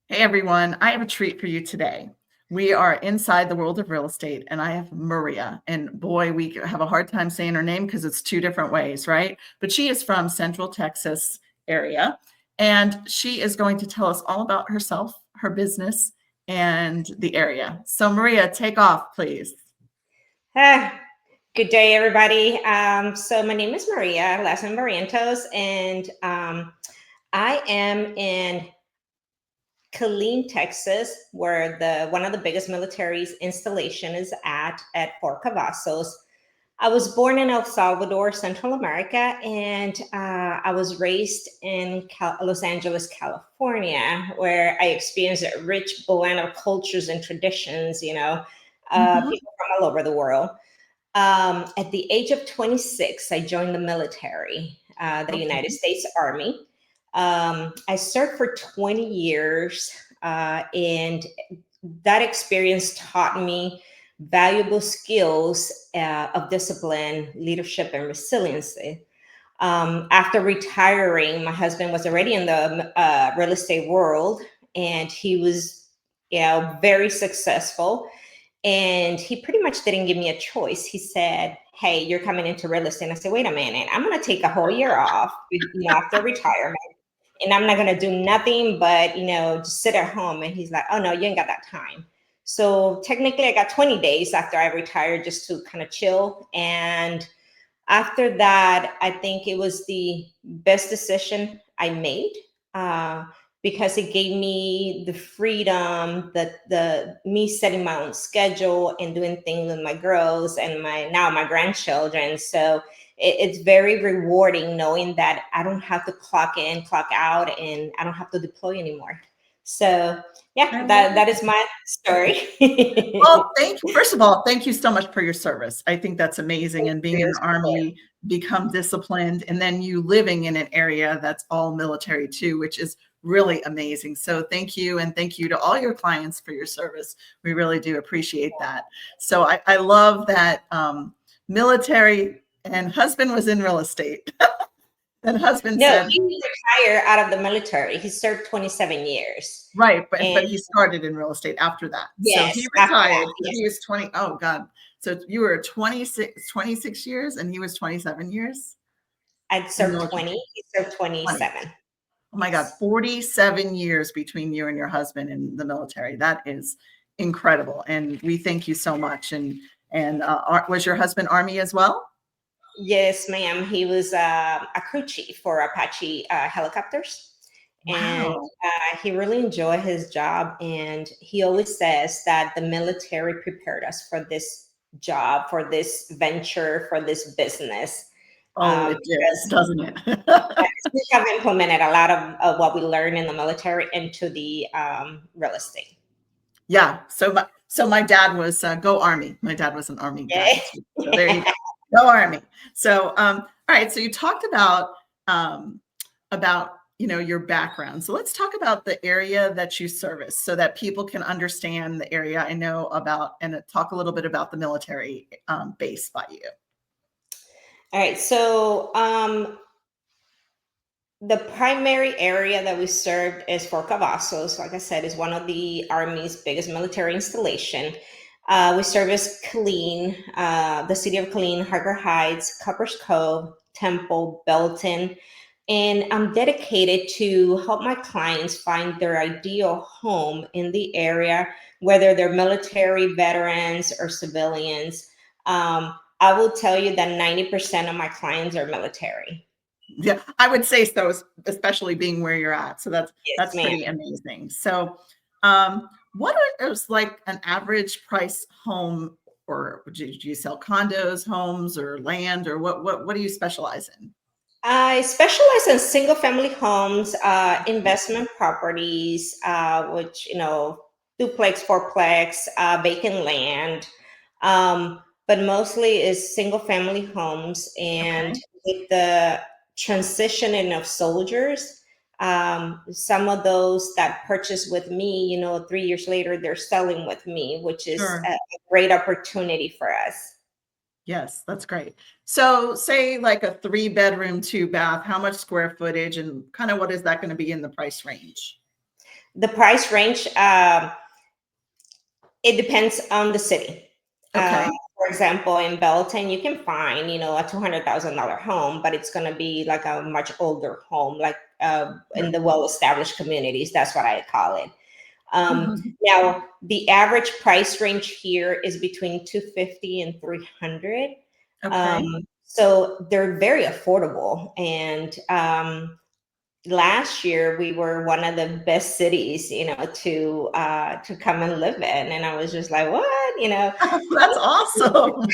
Hey everyone, I have a treat for you today. We are inside the world of real estate, and I have Maria. And boy, we have a hard time saying her name because it's two different ways, right? But she is from Central Texas area, and she is going to tell us all about herself, her business, and the area. So Maria, take off, please. Ah, Good day, everybody. So my name is Maria, last name Barrientos, and I am in Killeen, Texas, where the one of the biggest military's installation is at Fort Cavazos. I was born in El Salvador, Central America, and I was raised in Los Angeles, California, where I experienced a rich blend of cultures and traditions. Mhm. People from all over the world. At the age of 26, I joined the military, the United Okay. States Army. I served for 20 years, and that experience taught me valuable skills of discipline, leadership, and resiliency. After retiring, my husband was already in the real estate world, and he was, very successful, and he pretty much didn't give me a choice. He said, "Hey, you're coming into real estate." And I said, "Wait a minute, I'm going to take a whole year off, after retirement, and I'm not going to do nothing but, just sit at home." And he's like, "Oh no, you ain't got that time." So technically, I got 20 days after I retired just to kind of chill. And after that, I think it was the best decision I made, uh, because it gave me the freedom, the me setting my own schedule and doing things with my girls and my grandchildren. So it's very rewarding knowing that I don't have to clock in, clock out, and I don't have to deploy anymore. So yeah, I love that it. is my story. Well, thank you. First of all, thank you so much for your service. I think that's amazing. And being in the Support. Army, become disciplined, and then you living in an area that's all military too, which is really amazing. So thank you. And thank you to all your clients for your service. We really do appreciate that. So I love that military and husband was in real estate. And husband No, said, he retired out of the military. He served 27 years. right, And but he started in real estate after that. So he yes, after that, retired. So yes. he was 20. Oh God. So you were 26 years and he was 27 years I'd in the served military. 20. He served 20. 27. Oh my God, Yes. 47 years between you and your husband in the military. That is incredible. And we thank you so much. And was your husband Army as well? Yes, ma'am. He was a crew chief for Apache helicopters. And Wow. he really enjoyed his job. And he always says that the military prepared us for this job, for this venture, for this business. Oh, it did, Because doesn't it? we have implemented a lot of what we learned in the military into the real estate. Yeah. So my dad was go Army. My dad was an Army guy too. So there you Yeah. go. Go Army. So all right. So you talked about your background. So let's talk about the area that you service so that people can understand the area I know about and talk a little bit about the military base by you. All right. So the primary area that we served is Fort Cavazos. Like I said, is one of the Army's biggest military installation. We service Killeen, the city of Killeen, Harker Heights, Cuppers Cove, Temple, Belton, and I'm dedicated to help my clients find their ideal home in the area, whether they're military, veterans, or civilians. I will tell you that 90% of my clients are military. Yeah, I would say so, especially being where you're at. So that's Yes, that's ma'am. pretty amazing. So, what is like an average price home, or do you sell condos, homes, or land, or what do you specialize in? I specialize in single family homes, investment properties, which, duplex, fourplex, vacant land. But mostly is single family homes. And Okay, with the transitioning of soldiers, some of those that purchase with me, 3 years later, they're selling with me, which is sure. a great opportunity for us. Yes, that's great. So, say like a 3 bedroom, 2 bath, how much square footage, and kind of what is that going to be in the price range? The price range, it depends on the city. Okay. For example, in Belton, you can find, a $200,000 home, but it's going to be like a much older home, like in the well-established communities. That's what I call it. Mhm. Now, the average price range here is between 250 and 300. Okay. So they're very affordable. And last year we were one of the best cities, to come and live in. And I was just like, what? That's awesome.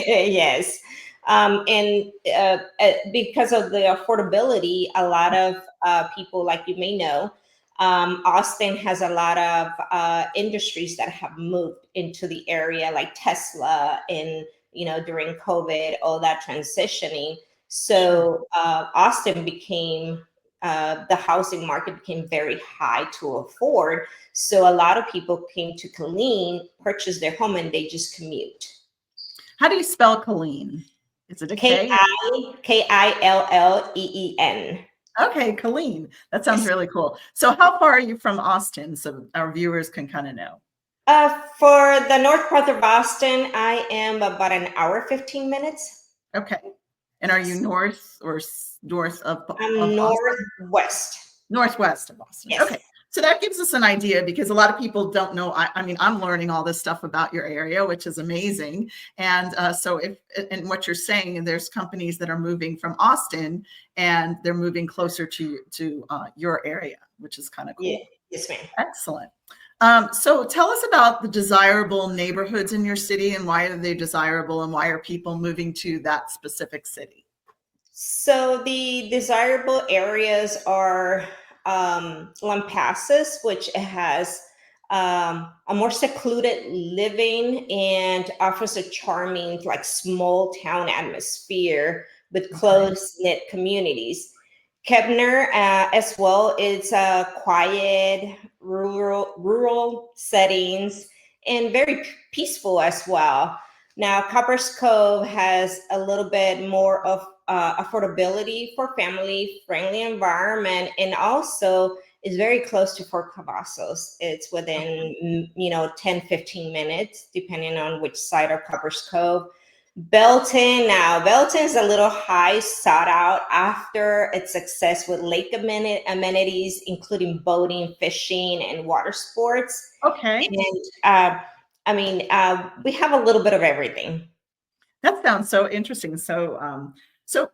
Yes. And because of the affordability, a lot of people, like you may know, Austin has a lot of industries that have moved into the area, like Tesla, and during COVID, all that transitioning. Sure. So Austin became the housing market became very high to afford. So a lot of people came to Killeen, purchase their home, and they just commute. How do you spell Colleen? Is it a K K? I K I L L E E N. Okay, Colleen. That sounds Yes. really cool. So how far are you from Austin so our viewers can kind of know? For the north part of Boston, I am about an hour, 15 minutes. Okay. And are you Yes. north or north of I'm Austin? northwest. Northwest of Boston. Yes. Okay. So that gives us an idea because a lot of people don't know. I mean, I'm learning all this stuff about your area, which is amazing. And so, if and what you're saying, and there's companies that are moving from Austin and they're moving closer to your area, which is kind of Yeah. cool. Yes, ma'am. Excellent. So tell us about the desirable neighborhoods in your city and why are they desirable and why are people moving to that specific city? So the desirable areas are Lampasas, which has a more secluded living and offers a charming, like small town atmosphere with Okay. close knit communities. Kebner, as well, is quiet, rural settings and very peaceful as well. Now, Copper's Cove has a little bit more of affordability for family friendly environment, and also is very close to Fort Cavazos. It's Okay. within 10-15 minutes depending on which side of Copper's Cove. Belton is a little high sought out after its success with lake amenities including boating, fishing, and water sports. Okay. And we have a little bit of everything. That sounds so interesting. So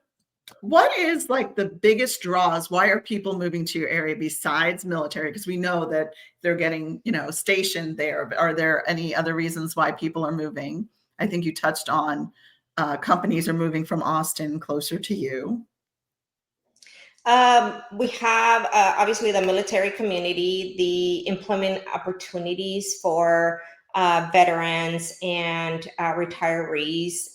what is like the biggest draws? Why are people moving to your area besides military? Because we know that they're getting, stationed there. Are there any other reasons why people are moving? I think you touched on companies are moving from Austin closer to you. We have obviously the military community, the employment opportunities for veterans and retirees,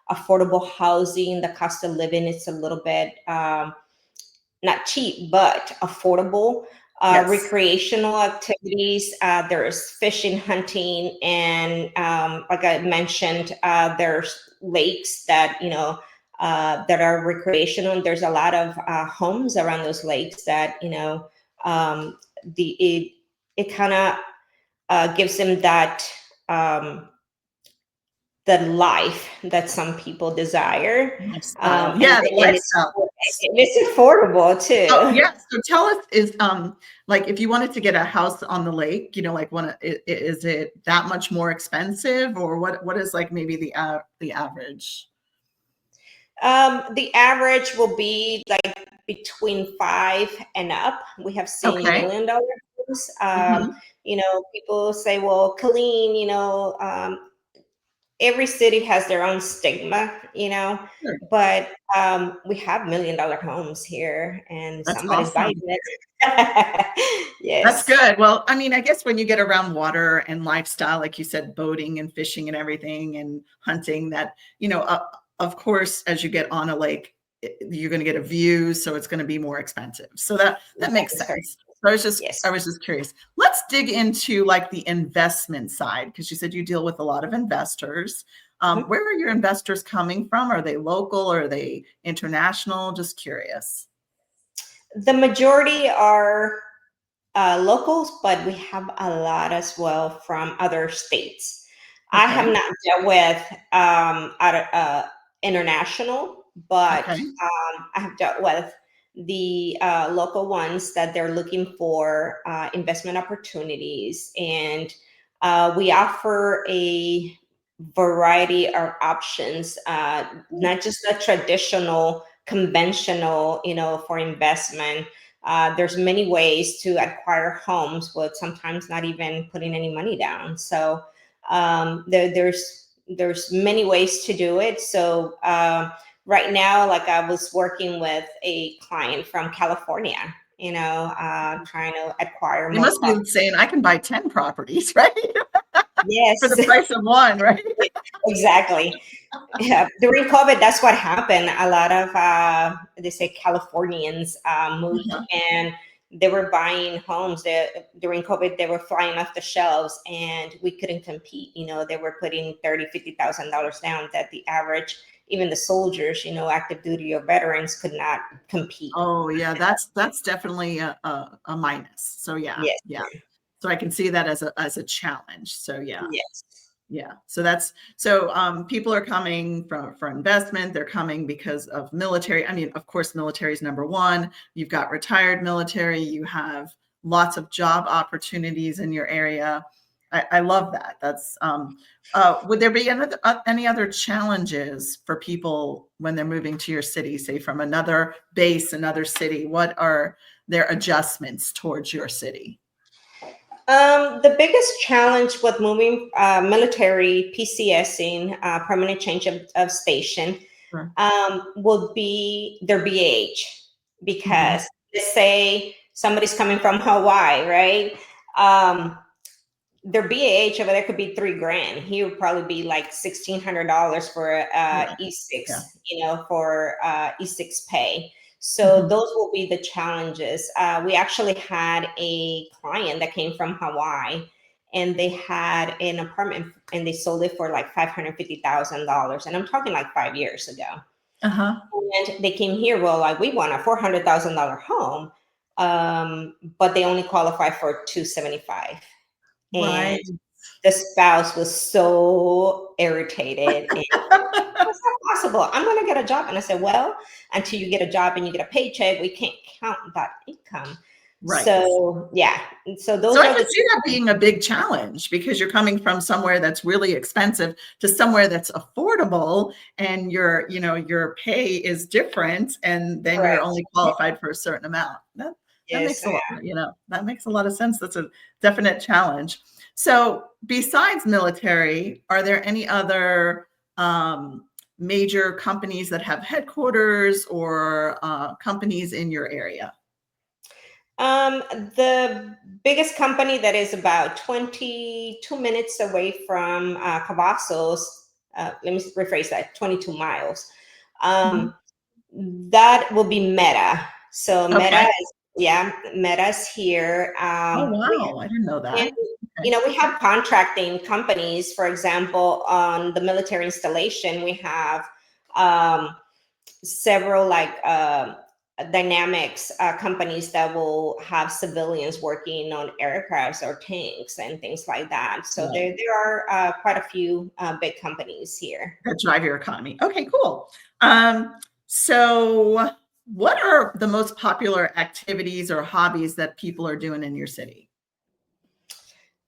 affordable housing. The cost of living is a little bit not cheap, but affordable. Yes. Recreational activities. There's fishing, hunting, and like I mentioned, there's lakes that that are recreational. And there's a lot of homes around those lakes that the it kind of gives them that um, the life that some people desire, Lifestyle. and Yeah, the and lifestyle. it's affordable Oh, too. yeah. So tell us, is like if you wanted to get a house on the lake, like is it that much more expensive, or what is like maybe the average? The average will be like between five and up. We have seen Okay. $1 million homes. Mhm. People say, well, Colleen, every city has their own stigma, Sure. but we have $1 million homes here and That's somebody's buying awesome. it. That's Yes. good. Well, I mean, I guess when you get around water and lifestyle, like you said, boating and fishing and everything and hunting, that, of course, as you get on a lake, you're going to get a view, so it's going to be more expensive. So that That makes is correct. sense. So I was just Yes. I was just curious. Let's dig into like the investment side because you said you deal with a lot of investors. Mhm. Where are your investors coming from? Are they local? Are they international? Just curious. The majority are locals, but we have a lot as well from other states. I have Okay. not dealt with international, but Okay. I have dealt with the local ones that they're looking for investment opportunities. And we offer a variety of options, not just the traditional, conventional, for investment. There's many ways to acquire homes, but sometimes not even putting any money down. So there's many ways to do it. So right now, like I was working with a client from California, trying to acquire They more must be property. saying I can buy 10 properties, right? For Yes, the price of one, right? exactly. Yeah, during COVID, that's what happened. A lot of they say Californians moved, Uh-huh. and they were buying homes. During COVID, they were flying off the shelves, and we couldn't compete. They were putting $30,000, $50,000 down. That the average, even the soldiers, active duty or veterans, could not compete. Oh yeah, that's definitely a minus. So yeah, Yes, yeah. So I can see that as a challenge. So yeah. yes. Yeah. People are coming for investment. They're coming because of military. I mean, of course, military is number one. You've got retired military. You have lots of job opportunities in your area. I love that. Would there be any other challenges for people when they're moving to your city, say from another base, another city? What are their adjustments towards your city? The biggest challenge with moving military PCSing, permanent change of station, Sure. would be their BAH. Mhm. Because let's say somebody's coming from Hawaii, right? Um, their BAH over there could be $3,000. He would probably be like $1,600 for Yeah. Yeah. E6, for E6 pay. So Mhm. those will be the challenges. We actually had a client that came from Hawaii, and they had an apartment and they sold it for like $550,000. And I'm talking like 5 years ago. Uh-huh. And they came here, well, like we want a $400,000 home, but they only qualify for 275. And Right. the spouse was so irritated. And how's that possible? I'm going to get a job. And I said, well, until you get a job and you get a paycheck, we can't count that income. Right. So, yeah. So So those I are can the see that being a big challenge because you're coming from somewhere that's really expensive to somewhere that's affordable and your pay is different and then you're correct. only qualified for a certain amount. That Yes. makes that makes a lot of sense. That's a definite challenge. So besides military, are there any other major companies that have headquarters or companies in your area? The biggest company that is about 22 minutes away from Cavazos, let me rephrase that, 22 miles. Mhm. Um, that will be Meta. So Okay. Meta's here. Oh, wow. I didn't know And, that. Okay. we have contracting companies. For example, on the military installation, we have um, several like dynamics companies that will have civilians working on aircrafts or tanks and things like that. So Right. there are quite a few big companies here. That drive your economy. Okay, cool. So what are the most popular activities or hobbies that people are doing in your city?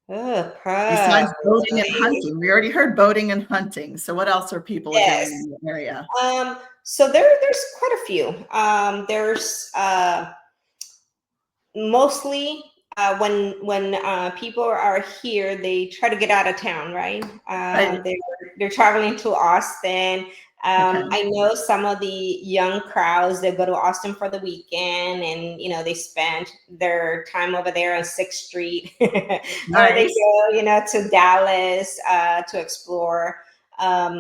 Oh, Besides boating and probably. hunting. We already heard boating and hunting. So what else are people doing Yes. in the area? So there's quite a few. There's mostly when people are here, they try to get out of town, right? Right. They're traveling to Austin. Okay. I know some of the young crowds that go to Austin for the weekend, and they spend their time over there on Sixth Street, or they Nice. go, to Dallas to explore.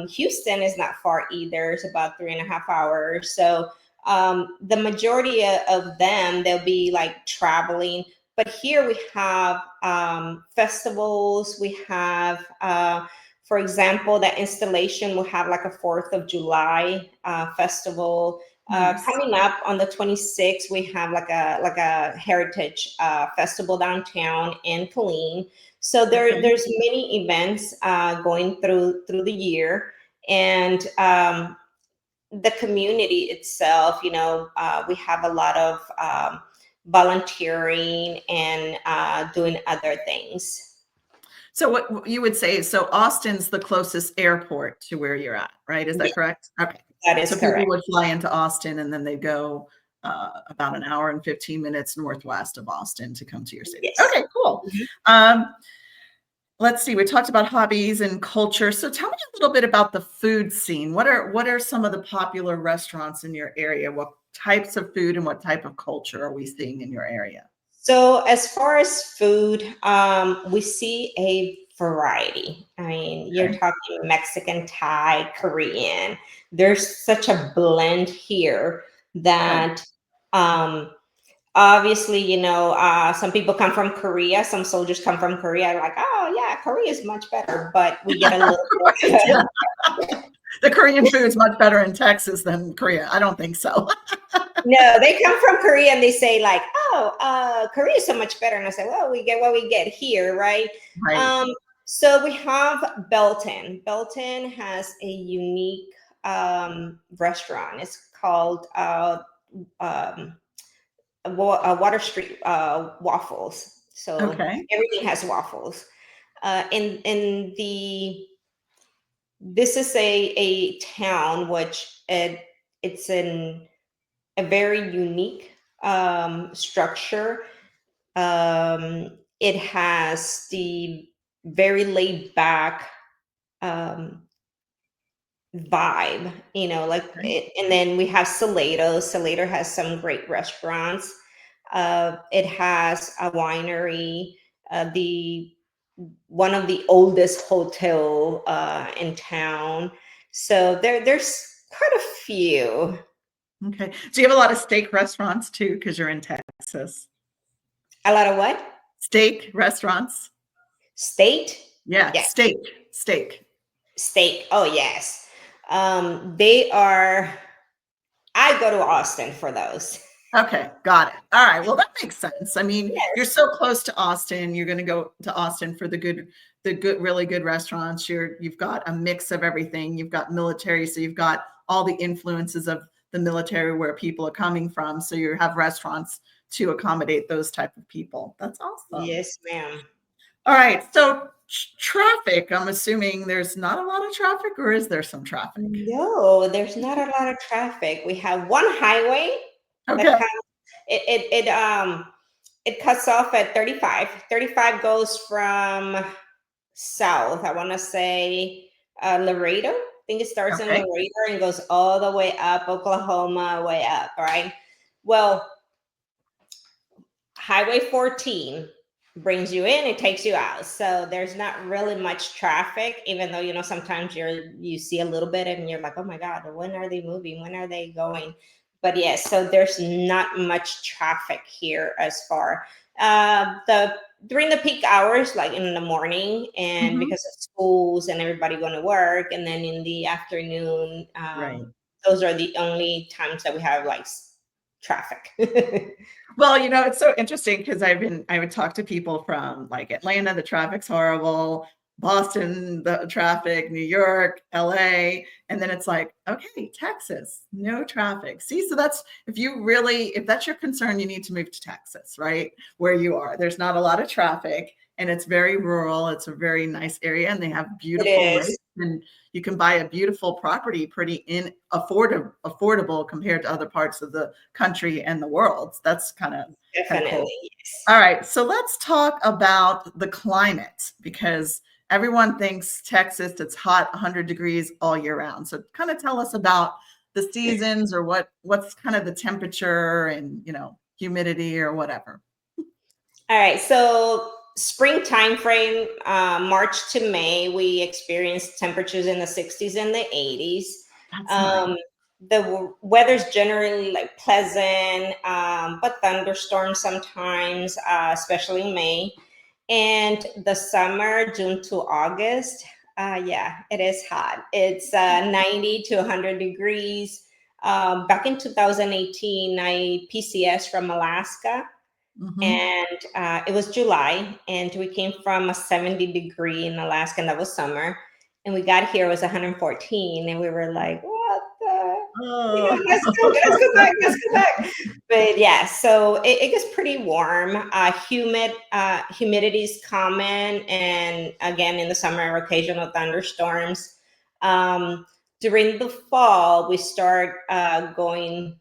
Houston is not far either; it's about 3.5 hours. So the majority of them, they'll be like traveling. But here we have festivals. We have, for example, that installation will have like a 4th of July festival. Nice. Coming up on the 26th, we have like a heritage festival downtown in Killeen. So Okay. there's many events going through the year, and the community itself. We have a lot of volunteering and doing other things. So what you would say is, so Austin's the closest airport to where you're at, right? Is that correct? Okay. That So is people correct. would fly into Austin and then they go about an hour and 15 minutes northwest of Austin to come to your city. Yes. Okay, cool. Mhm. Let's see. We talked about hobbies and culture. So tell me a little bit about the food scene. What are some of the popular restaurants in your area? What types of food and what type of culture are we seeing in your area? So as far as food, we see a variety. I mean, you're Okay. talking Mexican, Thai, Korean. There's such a blend here Okay. that um, obviously, some people come from Korea. Some soldiers come from Korea. Like, oh yeah, Korea is much better, but we get a little bit. Yeah. The Korean food's much better in Texas than Korea. I don't think so. No, they come from Korea and they say like, "Oh, Korea is so much better." And I say, "Well, we get what we get here, right?" Right. Um, so we have Belton. Belton has a unique restaurant. It's called um, Water Street Waffles. So Okay. everything has waffles. In the This is a town which it's in a very unique structure. It has the very laid back um, vibe, Okay. and then we have Salado. Salado has some great restaurants. It has a winery, the one of the oldest hotel in town. So there's quite a few. Okay. Do you have a lot of steak restaurants too? Because you're in Texas. A lot of what? Steak restaurants. State? Yeah, Yes. steak. Steak. Steak. Oh, yes. They are, I go to Austin for those. Okay, got it. All right. Well, that makes sense. I mean, you're Yes. so close to Austin. You're going to go to Austin for really good restaurants. You've got a mix of everything. You've got military, so you've got all the influences of the military where people are coming from. So you have restaurants to accommodate those type of people. That's awesome. Yes, ma'am. All right. So traffic. I'm assuming there's not a lot of traffic, or is there some traffic? No, there's not a lot of traffic. We have one highway that Okay. comes, it cuts off at 35. 35 goes from south. I want to say Laredo. I think it starts in Okay. Laredo and goes all the way up Oklahoma, way up, right? Well, Highway 14 brings you in, it takes you out. So there's not really much traffic, even though, sometimes you see a little bit and you're like, oh my God, when are they moving? When are they going? But yes, so there's not much traffic here as far the during the peak hours, like in the morning, and Mhm. because of schools and everybody going to work, and then in the afternoon, Right. those are the only times that we have like traffic. Well, it's so interesting because I would talk to people from like Atlanta, the traffic's horrible, Boston, the traffic, New York, LA, and then it's like, okay, Texas, no traffic. See, so if that's your concern, you need to move to Texas, right? Where you are. There's not a lot of traffic and it's very rural. It's a very nice area and they have It beautiful is. lakes and you can buy a beautiful property pretty affordable compared to other parts of the country and the world. That's kind of Definitely, cool. yes. All right, so let's talk about the climate because everyone thinks Texas it's hot 100 degrees all year round. So kind of tell us about the seasons or what's kind of the temperature and humidity or whatever. All right, so spring time frame, March to May, we experience temperatures in the 60s and the 80s. That's nice. Um, weather's generally like pleasant, but thunderstorms sometimes, especially in May. And the summer, June to August, yeah, it is hot. It's 90 to 100 degrees. Back in 2018, I PCS from Alaska, Hmm. and it was July, and we came from a 70-degree in Alaska, and that was summer. And we got here, it was 114, and we were like, what the? Oh. Let's go back, let's go back. But yeah, so it gets pretty warm. Humidity is common, and again in the summer, occasional thunderstorms. Um, During the fall, we start going,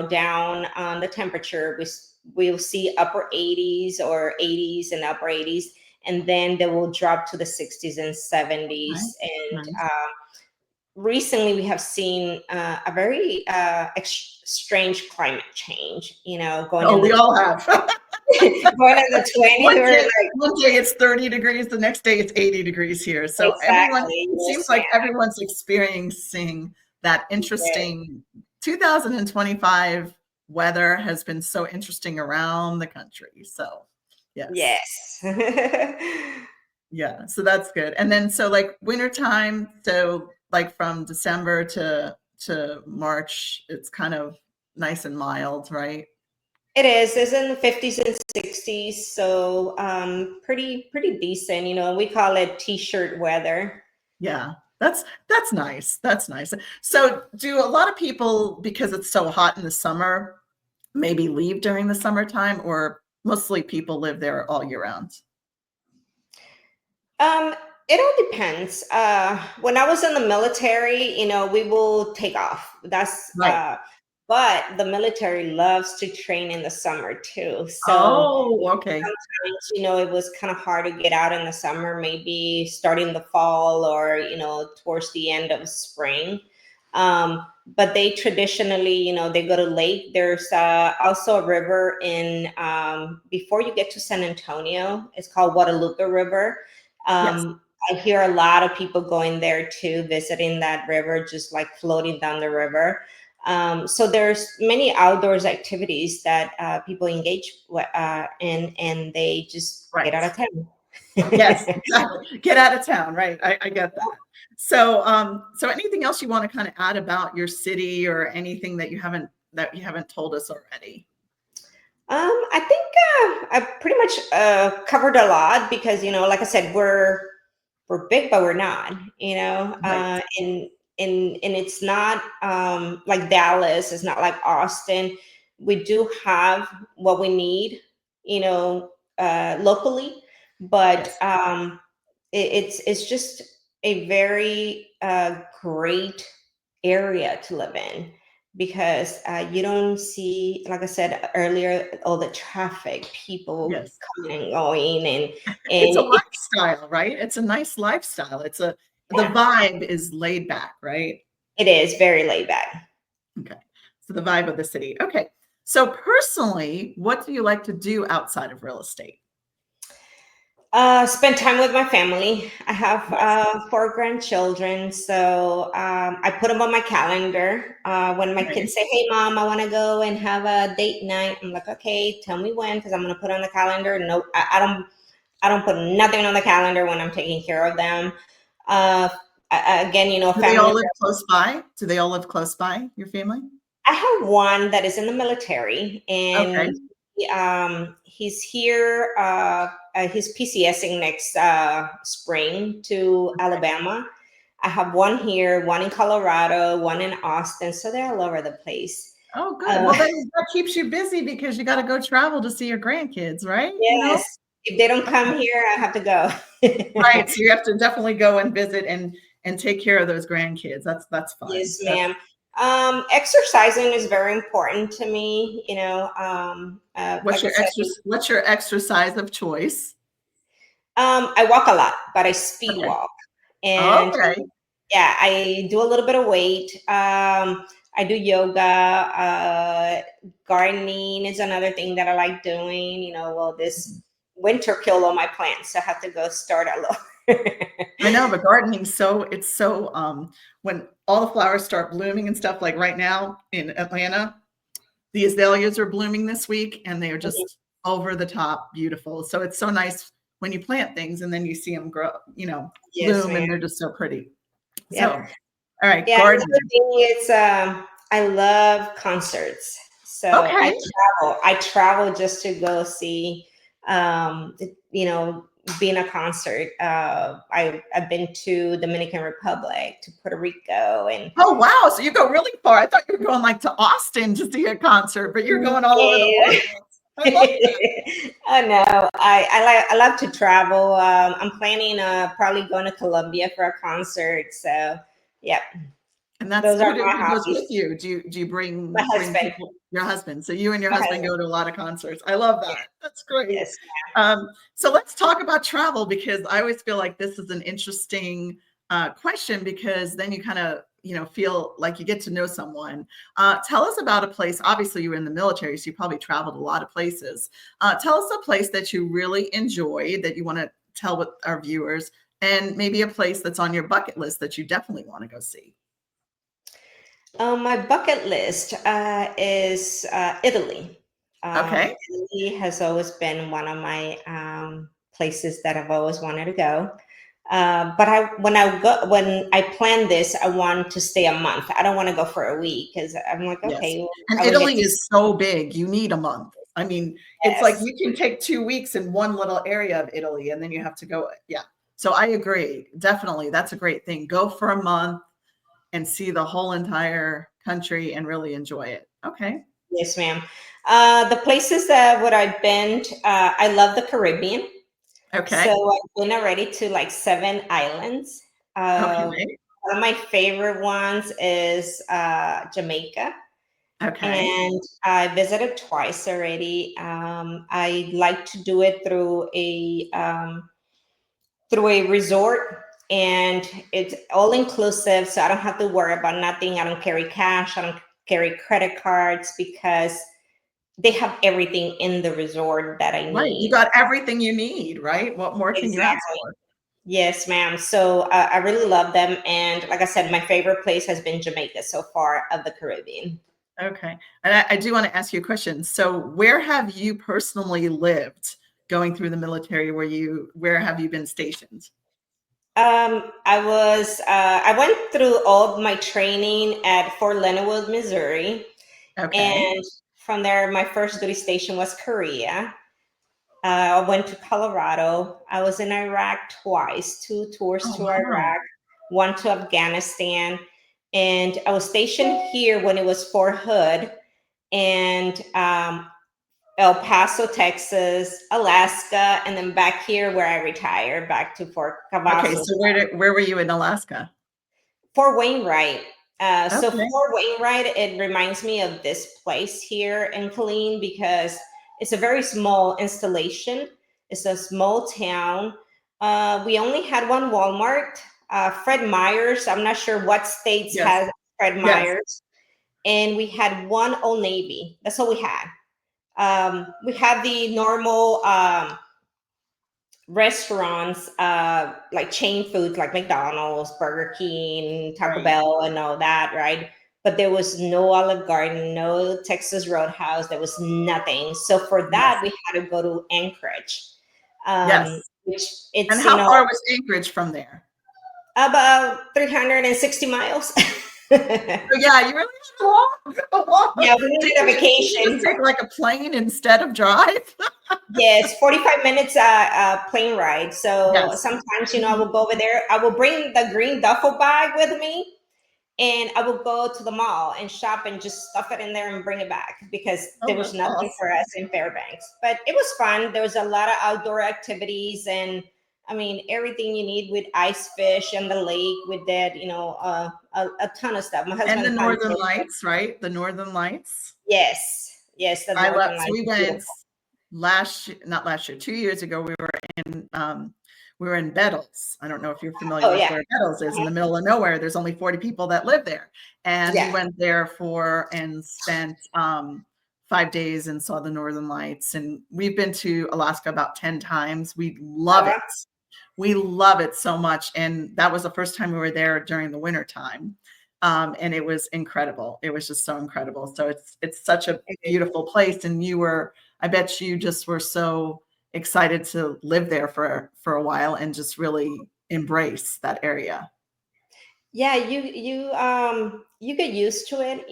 down on the temperature. We'll see upper 80s or 80s and upper 80s, and then they will drop to the 60s and Nice. 70s. And Nice. recently we have seen a very strange climate change, going Oh, in we the all have. going in the 20s. One We're day, like, one day it's 30 degrees, the next day it's 80 degrees here. So everyone, exactly, it seems yes, like ma'am. everyone's experiencing that Yes. interesting 2025 weather has been so interesting around the country. So yes. Yes. Yeah. So that's good. And then so like wintertime, so like from December to March, it's kind of nice and mild, right? It is. It's in the 50s and 60s, so pretty decent. We call it t-shirt weather. Yeah, that's nice. That's nice. So, do a lot of people, because it's so hot in the summer, maybe leave during the summertime, or mostly people live there all year round? Um, it all depends. When I was in the military, we will take off. Right. But the military loves to train in the summer too. So Oh, okay. sometimes, it was kind of hard to get out in the summer, maybe starting the fall or, towards the end of spring. But they traditionally, they go to lake. There's also a river before you get to San Antonio. It's called Guadalupe River. Yes. I hear a lot of people going there too, visiting that river, just like floating down the river. So there's many outdoors activities that people engage in, and they just get Right. out of town. Yes, exactly. Get out of town, right. I get that. So, so anything else you want to kind of add about your city or anything that you haven't told us already? I think I pretty much covered a lot because, like I said, we're big, but we're not, Right. and it's not like Dallas. It's not like Austin. We do have what we need, locally, but Yes. it's just a very great area to live in because you don't see, like I said earlier, all the traffic, people Yes. coming and going, It's and a lifestyle, right? It's a nice lifestyle. The yeah, vibe is laid back, right? it is very laid back. Okay. So the vibe of the city. Okay. So personally, what do you like to do outside of real estate? Spend time with my family. I have Yes. 4 grandchildren, so I put them on my calendar. When my kids Nice. say, "Hey, mom, I want to go and have a date night," I'm like, "Okay, tell me when, because I'm going to put it on the calendar." No, I don't put nothing on the calendar when I'm taking care of them. Uh, Again, Do they family. all live close by? Do they all live close by, your family? I have one that is in the military, Okay. and he's here. He's PCSing next spring to Alabama. I have one here, one in Colorado, one in Austin, so they're all over the place. Oh, good. Uh, Well, then that keeps you busy because you got to go travel to see your grandkids, right? yes, if they don't Okay. come here, I have to go. Right. So you have to definitely go and visit and take care of those grandkids. That's fun. Yes, ma'am. Exercising is very important to me. What's Like I your said, what's your exercise of choice? I walk a lot, but I speed Okay. walk. And Okay. yeah, I do a little bit of weight. I do yoga. Gardening is another thing that I like doing. Well, this winter killed all my plants, so I have to go start all over. I know, but gardening's it's so when all the flowers start blooming and stuff, like right now in Atlanta, the azaleas are blooming this week and they are just over the top beautiful. So it's so nice when you plant things and then you see them grow, Yes, bloom, ma'am. and they're just so pretty. So, Yep. all right, Yeah, another gardening. thing is I love concerts. So Okay. I travel just to go see, um, you know, be in a concert. I've been to Dominican Republic, to Puerto Rico, and Oh, wow. So you go really far. I thought you were going like to Austin to see a concert, but you're going all over the yeah. world. I love that. I know. I love to travel. I'm planning probably going to Colombia for a concert. So yeah, And that's those are my who goes with hobbies. you? Do you My bring husband. people? Your husband. So you and your My husband husband. go to a lot of concerts. I love Yeah. that. That's great. Yes. So let's talk about travel because I always feel like this is an interesting question because then you kind of feel like you get to know someone. Tell us about a place. Obviously, you were in the military, so you probably traveled a lot of places. Tell us a place that you really enjoyed that you want to tell with our viewers, and maybe a place that's on your bucket list that you definitely want to go see. My bucket list is Italy. Okay. Italy has always been one of my places that I've always wanted to go. But when I plan this, I want to stay a month. I don't want to go for a week because I'm like, Yes. okay, well, And I would get Italy to is so big, you need a month. I mean, it's like yes, you can take 2 weeks in one little area of Italy and then you have to go. Yeah. So I agree. Definitely. That's a great thing. Go for a month and see the whole entire country and really enjoy it. Okay. yes, ma'am. The places that what I've been, I love the Caribbean. So Okay. I've been already to like 7 islands. Okay. One of my favorite ones is Jamaica, Okay. and I visited twice already. I like to do it through a resort, and it's all inclusive, so I don't have to worry about nothing. I don't carry cash. I don't carry credit cards because they have everything in the resort that I Right. You need. got everything you need, right? What more can you ask Exactly. for? Yes, ma'am. So I really love them. And like I said, my favorite place has been Jamaica so far of the Caribbean. Okay. And I do want to ask you a question. So where have you personally lived going through the military? Where have you been stationed? I went through all of my training at Fort Leonard, Missouri. Okay. And from there, my first duty station was Korea. I went to Colorado. I was in Iraq twice, 2 tours Oh, to wow. Iraq, one to Afghanistan. And I was stationed here when it was Fort Hood, and El Paso, Texas, Alaska, and then back here where I retired, back to Fort Okay, Cavazos, so where were you in Alaska? Fort Wainwright. So Okay. Fort Wainwright, it reminds me of this place here in Killeen because it's a very small installation. It's a small town. We only had one Walmart. Fred Meyer's. I'm not sure what states Yes. has Fred Yes. Meyer's, and we had one Old Navy. That's all we had. We had the normal restaurants, like chain foods like McDonald's, Burger King, Taco Right. Bell, and all that, right? But there was no Olive Garden, no Texas Roadhouse. There was nothing. So for that, Yes. we had to go to Anchorage, Yes. which And it's how far was Anchorage from there? about 360 miles. So yeah, you really have to walk. Yeah, we Did needed a you just vacation. take like a plane instead of drive? Yes, 45 minutes plane ride. So Yes. sometimes, I Mhm. will go over there. I will bring the green duffel bag with me, and I will go to the mall and shop and just stuff it in there and bring it back because Oh, there was that's nothing for awesome. us in Fairbanks. But it was fun. There was a lot of outdoor activities, and I mean everything you need with ice fish and the lake with that, a ton of stuff. My And the husband Northern hunted. Lights, right? The Northern Lights. Yes, yes, the I love. Northern So Lights we is went beautiful. not last year, 2 years ago. We were in Bettles. I don't know if you're familiar Oh with yeah. where Bettles is in Mhm. the middle of nowhere. There's only 40 people that live there. And we Yeah. went there and spent 5 days and saw the Northern Lights. And we've been to Alaska about 10 times. We love it. Uh-huh. We love it so much. And that was the first time we were there during the winter time. And it was incredible. It was just so incredible. So it's such a beautiful place. And I bet you just were so excited to live there for a while and just really embrace that area. Yeah, you get used to it,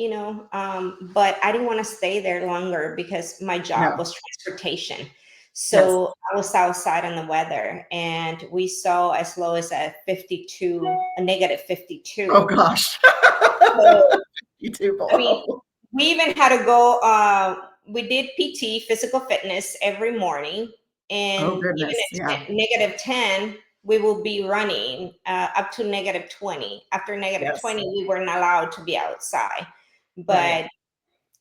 but I didn't want to stay there longer because my job No. was transportation. Yes. So I was outside on the weather and we saw as low as a 52, a negative Oh 52. gosh. So You too I mean, below. we even had to go, we did PT, physical fitness every morning. Oh And even goodness. Yeah. at negative 10, we will be running up to negative 20. After negative Yes. 20, we weren't allowed to be outside. Right. But,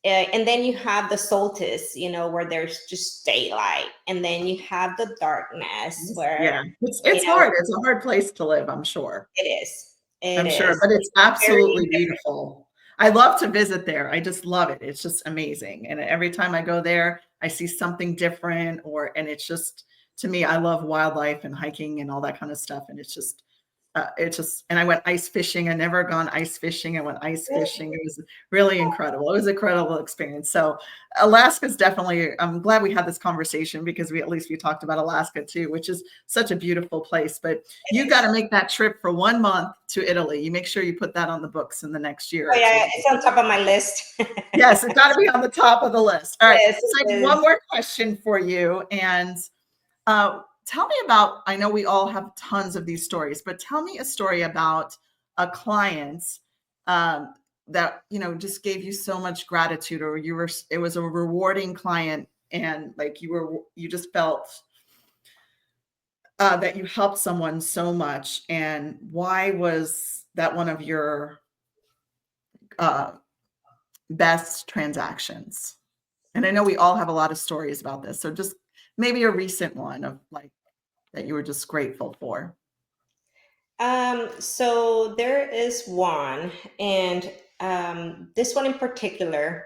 and then you have the solstice, where there's just daylight. And then you have the darkness where, Yeah. It's you it's know, hard. It's a hard place to live, I'm sure. it is. It I'm sure, is. but it's It's very absolutely different. beautiful. I love to visit there. I just love it. It's just amazing. And every time I go there, I see something different and it's just to me, I love wildlife and hiking and all that kind of stuff. And it's just, and I went ice fishing. I never gone ice fishing. I went ice fishing. It was really incredible. It was an incredible experience. So Alaska's definitely, I'm glad we had this conversation because at least we talked about Alaska too, which is such a beautiful place. But It you got to is. make that trip for 1 month to Italy. You make sure you put that on the books in the next year Oh, or yeah, two. it's on top of my list. Yes, it's got to be on the top of the list. All right. Yes, So I it have one is. more question for you. And tell me about, I know we all have tons of these stories, but tell me a story about a client um, that, just gave you so much gratitude or it was a rewarding client and like you just felt that you helped someone so much. And why was that one of your uh, best transactions? And I know we all have a lot of stories about this. So just maybe a recent one of like that you were just grateful for. So there is one, and this one in particular,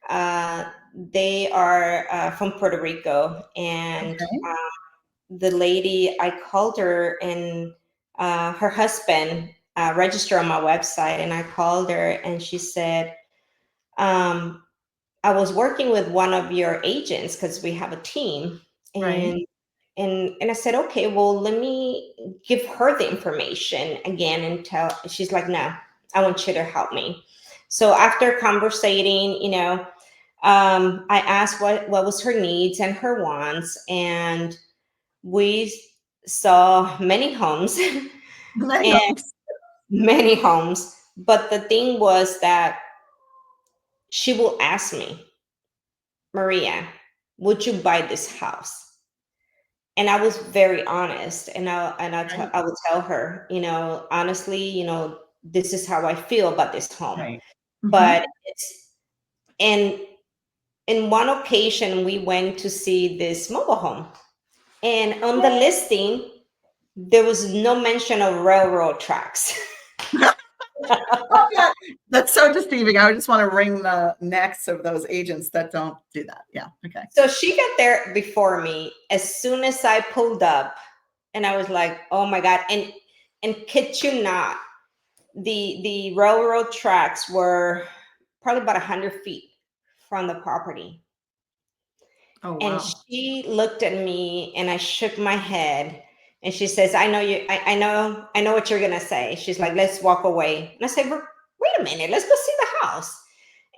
they are from Puerto Rico, and Okay. the lady, I called her, and her husband registered on my website, and I called her, and she said, um, I was working with one of your agents because we have a team, Right. and I said, okay, well, let me give her the information again and tell. She's like, no, I want you to help me. So after conversating, I asked what was her needs and her wants, and we saw many homes Many and homes. many homes. But the thing was that she will ask me, Maria, would you buy this house? And I was very honest, and Right. I would tell her, honestly, this is how I feel about this home. Right. But Mhm. it's and in one occasion we went to see this mobile home, and on the listing there was no mention of railroad tracks. Oh, yeah. That's so deceiving. I just want to wring the necks of those agents that don't do that. Yeah. Okay. So she got there before me as soon as I pulled up, and I was like, oh my god. And kid you not, the railroad tracks were probably about 100 feet from the property. Oh, And wow. she looked at me, and I shook my head, and she says, I know you, I know what you're gonna say. She's like, let's walk away. And I said, wait a minute, let's go see the house.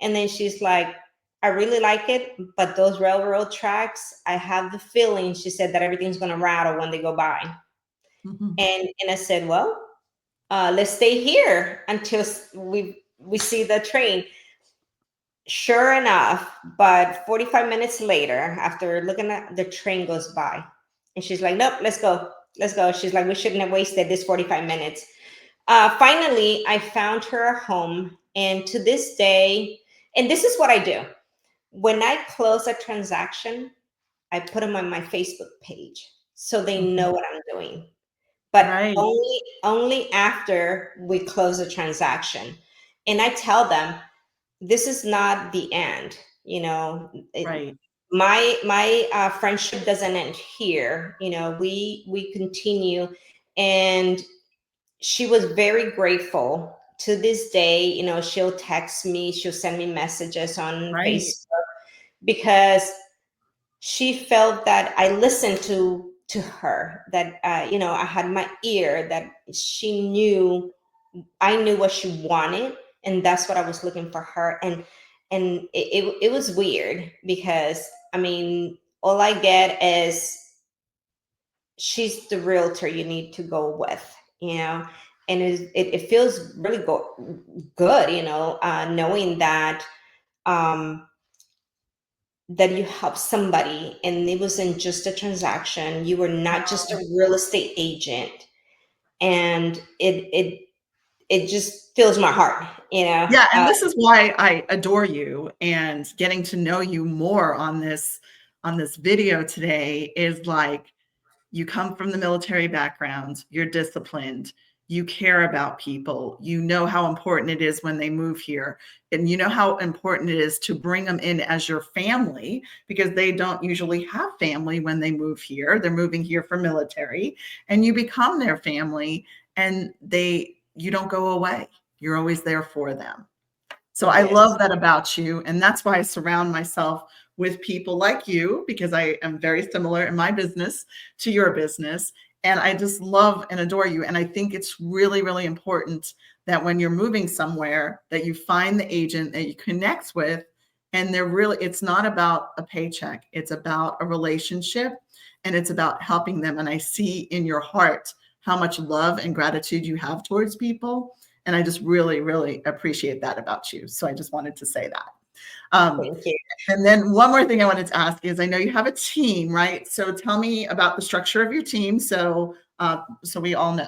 And then she's like, I really like it, but those railroad tracks, I have the feeling, she said, that everything's gonna rattle when they go by. Mhm. And I said, well, let's stay here until we see the train. Sure enough, but 45 minutes later, after looking at the train goes by, and she's like, nope, let's go. Let's go. She's like, we shouldn't have wasted this 45 minutes. Finally, I found her a home. And to this day, and this is what I do. When I close a transaction, I put them on my Facebook page so they Mhm. know what I'm doing. But Right. only after we close the transaction. And I tell them, this is not the end. Right. My friendship doesn't end here. We continue. And she was very grateful. To this day, she'll text me, she'll send me messages on Right. Facebook because she felt that I listened to her, that I had my ear, that she knew I knew what she wanted, and that's what I was looking for her. And it was weird because I mean, all I get is she's the realtor you need to go with, you know, and it feels really good, you know, knowing that um, that you help somebody and it wasn't just a transaction. You were not just a real estate agent, and it just fills my heart, you know. Yeah, and this is why I adore you, and getting to know you more on this video today is like, you come from the military background, you're disciplined, you care about people, you know how important it is when they move here, and you know how important it is to bring them in as your family, because they don't usually have family when they move here. They're moving here for military, and you become their family, and you don't go away. You're always there for them. So I Yes. love that about you. And that's why I surround myself with people like you, because I am very similar in my business to your business. And I just love and adore you. And I think it's really, really important that when you're moving somewhere, that you find the agent that you connect with. And it's not about a paycheck. It's about a relationship, and it's about helping them. And I see in your heart how much love and gratitude you have towards people. And I just really, really appreciate that about you. So I just wanted to say that. Um, Thank you. and then one more thing I wanted to ask is, I know you have a team, right? So tell me about the structure of your team. So we all know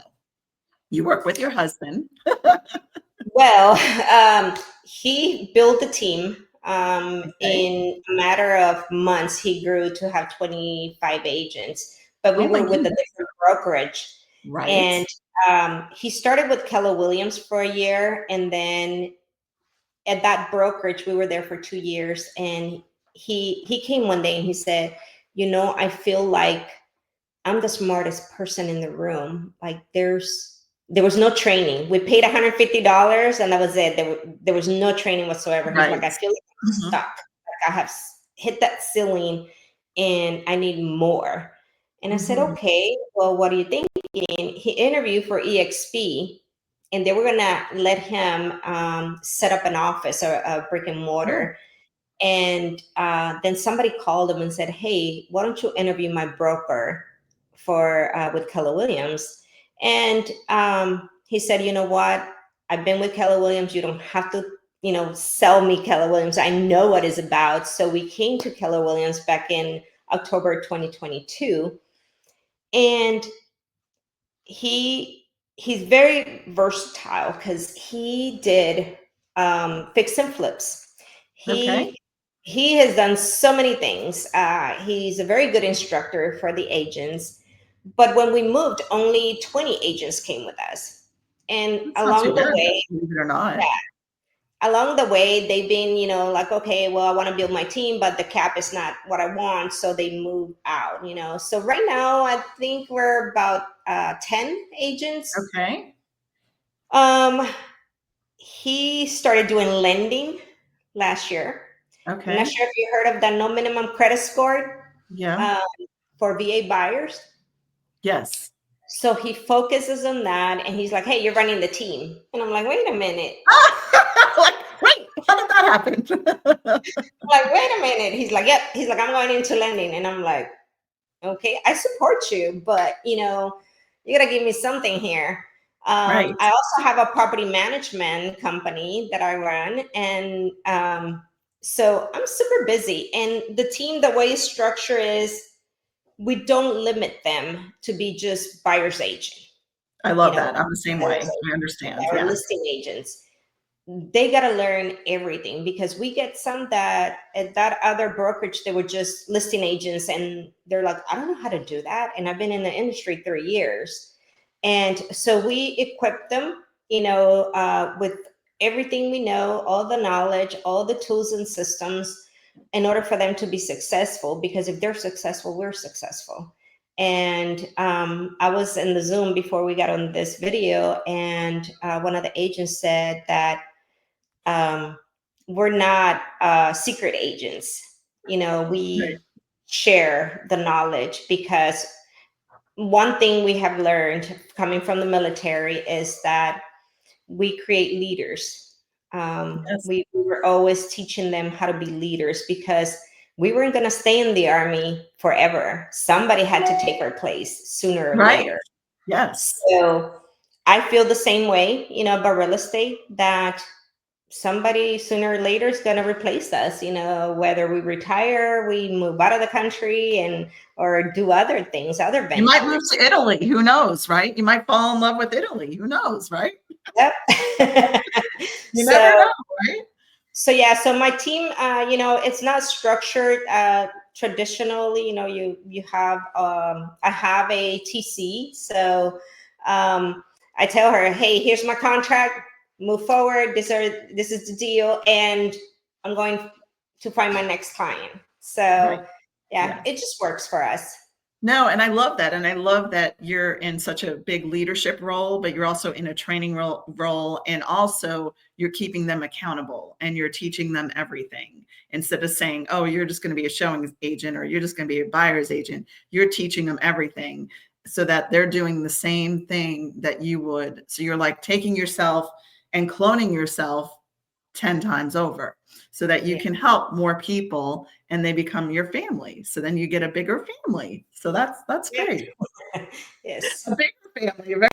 you work with your husband. Well, he built the team. Okay. In a matter of months, he grew to have 25 agents, but we Oh my were with a goodness. different brokerage. Right. And he started with Keller Williams for a year. And then at that brokerage, we were there for 2 years. And he came one day and he said, you know, I feel like I'm the smartest person in the room. Like there was no training. We paid $150 and that was it. There was no training whatsoever. He's like, Right. I feel like I'm Mhm. stuck. Like I have hit that ceiling and I need more. And I said, Mhm. okay, well, what do you think? And he interviewed for EXP, and they were gonna let him set up an office or a brick and Oh, mortar. And then somebody called him and said, "Hey, why don't you interview my broker for with Keller Williams?" And he said, "You know what? I've been with Keller Williams. You don't have to, you know, sell me Keller Williams. I know what it's about." So we came to Keller Williams back in October 2022, and he's very versatile because he did fix and flips. okay. He has done so many things. He's a very good instructor for the agents. But when we moved, only 20 agents came with us. And That's not too bad, believe it or not. along the way, they've been, you know, like, okay, well, I want to build my team, but the cap is not what I want. So they move out, you know. So right now, I think we're about 10 agents. Okay. Um, he started doing lending last year. I'm not Okay. sure if you heard of the no minimum credit score Yeah. uh, for VA buyers. Yes. So he focuses on that, and he's like, "Hey, you're running the team," and I'm like, "Wait a minute." Like, wait, how did that happen? I'm like, "Wait a minute." He's like, "Yep." He's like, "I'm going into lending," and I'm like, "Okay, I support you, but you know, you gotta give me something here." Right. I also have a property management company that I run, and so I'm super busy. And the team, the way it's structured is, we don't limit them to be just buyer's agent, I you love know, that. I'm the same sellers way. I understand. or Yeah. listing agents. They got to learn everything because we get some that at that other brokerage, they were just listing agents and they're like, I don't know how to do that. And I've been in the industry 3 years. And so we equip them, you know, with everything we know, all the knowledge, all the tools and systems in order for them to be successful. Because if they're successful, we're successful. And I was in the Zoom before we got on this video, and one of the agents said that um, we're not secret agents. You know, Right. we share the knowledge because one thing we have learned coming from the military is that we create leaders. Yes. We were always teaching them how to be leaders because we weren't going to stay in the army forever. Somebody had to take our place sooner or Right. later. Yes. So I feel the same way, about real estate, that somebody sooner or later is going to replace us, whether we retire, we move out of the country and or do other things, other You might move ventures. to Italy. Who knows, right? You might fall in love with Italy. Who knows, right? Yep. You never so know, right? yeah, so my team, it's not structured traditionally. You have I have a TC, so I tell her, hey, here's my contract, move forward. This is the deal, and I'm going to find my next client. Right. So yeah, Yes. it just works for us. No, and I love that. And I love that you're in such a big leadership role, but you're also in a training role, and also you're keeping them accountable and you're teaching them everything instead of saying, oh, you're just going to be a showing agent or you're just going to be a buyer's agent. You're teaching them everything so that they're doing the same thing that you would. So you're like taking yourself and cloning yourself 10 times over so that you Yeah. can help more people and they become your family. So then you get a bigger family. So that's great. Yes. A bigger family, a very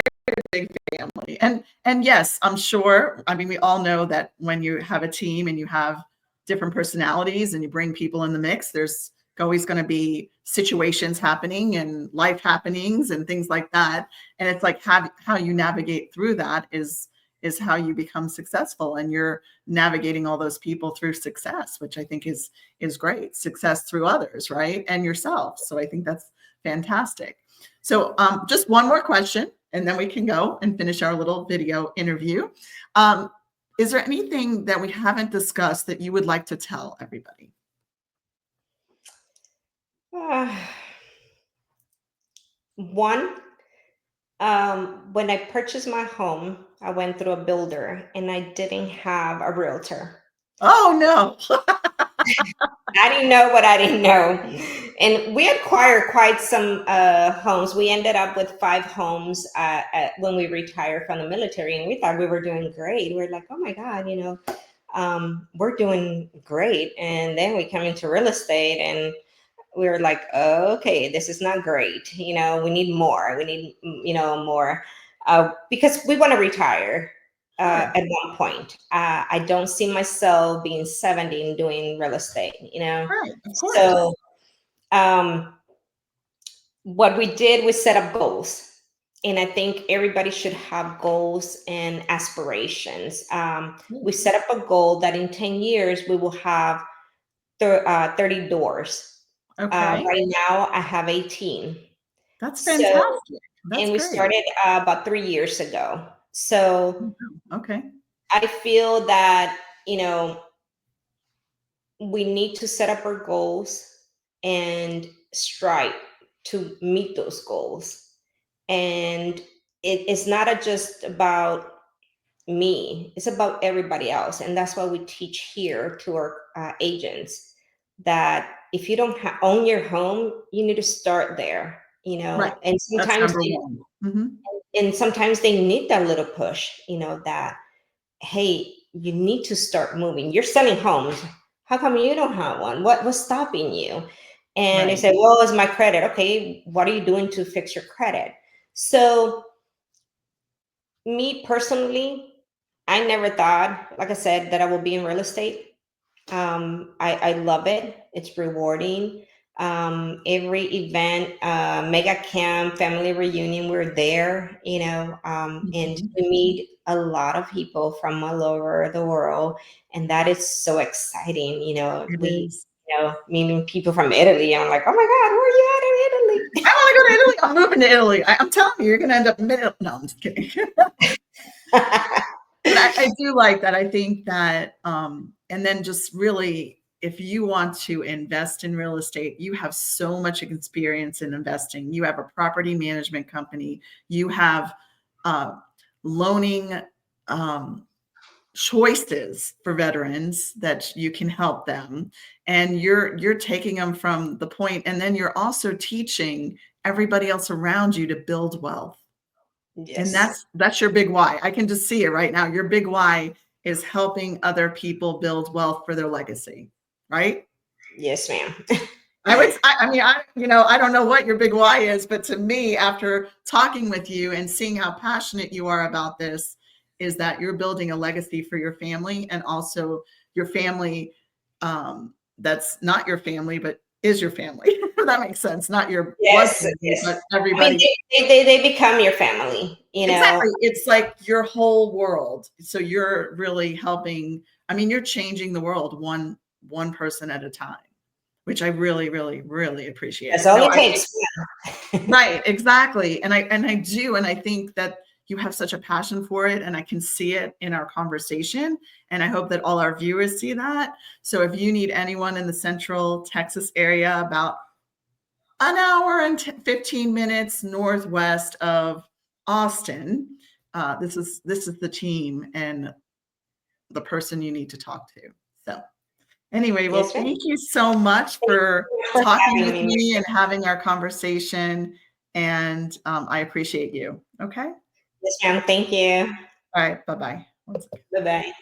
big family. And yes, I'm sure, I mean, we all know that when you have a team and you have different personalities and you bring people in the mix, there's always going to be situations happening and life happenings and things like that. And it's like how you navigate through that is how you become successful, and you're navigating all those people through success, which I think is great. Success through others, right? And yourself. So I think that's fantastic. So just one more question, and then we can go and finish our little video interview. Is there anything that we haven't discussed that you would like to tell everybody? One, when I purchased my home, I went through a builder and I didn't have a realtor. Oh, no. I didn't know what I didn't know. And we acquired quite some homes. We ended up with 5 homes when we retired from the military, and we thought we were doing great. We're like, oh my God, we're doing great. And then we come into real estate and we were like, oh, okay, this is not great. We need more. We need, more because we want to retire Sure. at one point. I don't see myself being 70 and doing real estate. Right. Of course. So what we did was set up goals. And I think everybody should have goals and aspirations. We set up a goal that in 10 years, we will have 30 doors. Okay. Right now, I have 18. That's So, fantastic. That's and we great. started about 3 years ago. So Okay. I feel that, we need to set up our goals and strive to meet those goals. And it's not just about me, it's about everybody else. And that's why we teach here to our agents that if you don't own your home, you need to start there, Right. and That's sometimes number one. Mhm. they need that little push, that, hey, you need to start moving. You're selling homes. How come you don't have one? What was stopping you? And they Right. say, well, it's my credit. Okay, what are you doing to fix your credit? So, me personally, I never thought, like I said, that I will be in real estate. I love it. It's rewarding. Every event, mega camp, family reunion, we're there, and Mhm. we meet a lot of people from all over the world, and that is so exciting. It We, is. meeting people from Italy. I'm like, oh my God, where are you at in I want to go to Italy. I'm moving to Italy. I'm telling you, you're going to end up middle. No, I'm just kidding. Italy? But I do like that. I think that, and then just really, if you want to invest in real estate, you have so much experience in investing. You have a property management company. You have uh, loaning choices for veterans that you can help them, and you're taking them from the point, and then you're also teaching everybody else around you to build wealth. And Yes. that's your big why. I can just see it right now. Your big why is helping other people build wealth for their legacy, right? Yes, ma'am. I mean, I don't know what your big why is, but to me, after talking with you and seeing how passionate you are about this, is that you're building a legacy for your family and also your family that's not your family, but is your family. If that makes sense. Not your blood Yes, family, yes. but I mean, everybody. they become your family, you know. Exactly. It's like your whole world. So you're really helping. I mean, you're changing the world one person at a time, which I really, really, really That's appreciate. all No, it I think takes. right, exactly. And I do, and I think that you have such a passion for it, and I can see it in our conversation. And I hope that all our viewers see that. So if you need anyone in the Central Texas area, about an hour and 15 minutes northwest of Austin, this is the team and the person you need to talk to. So anyway, well, Yes, ma'am. thank you so much Thank for you for talking having with me. me and having our conversation. And I appreciate you. Okay. Yes, ma'am. Thank you. All right. Bye bye. Bye bye.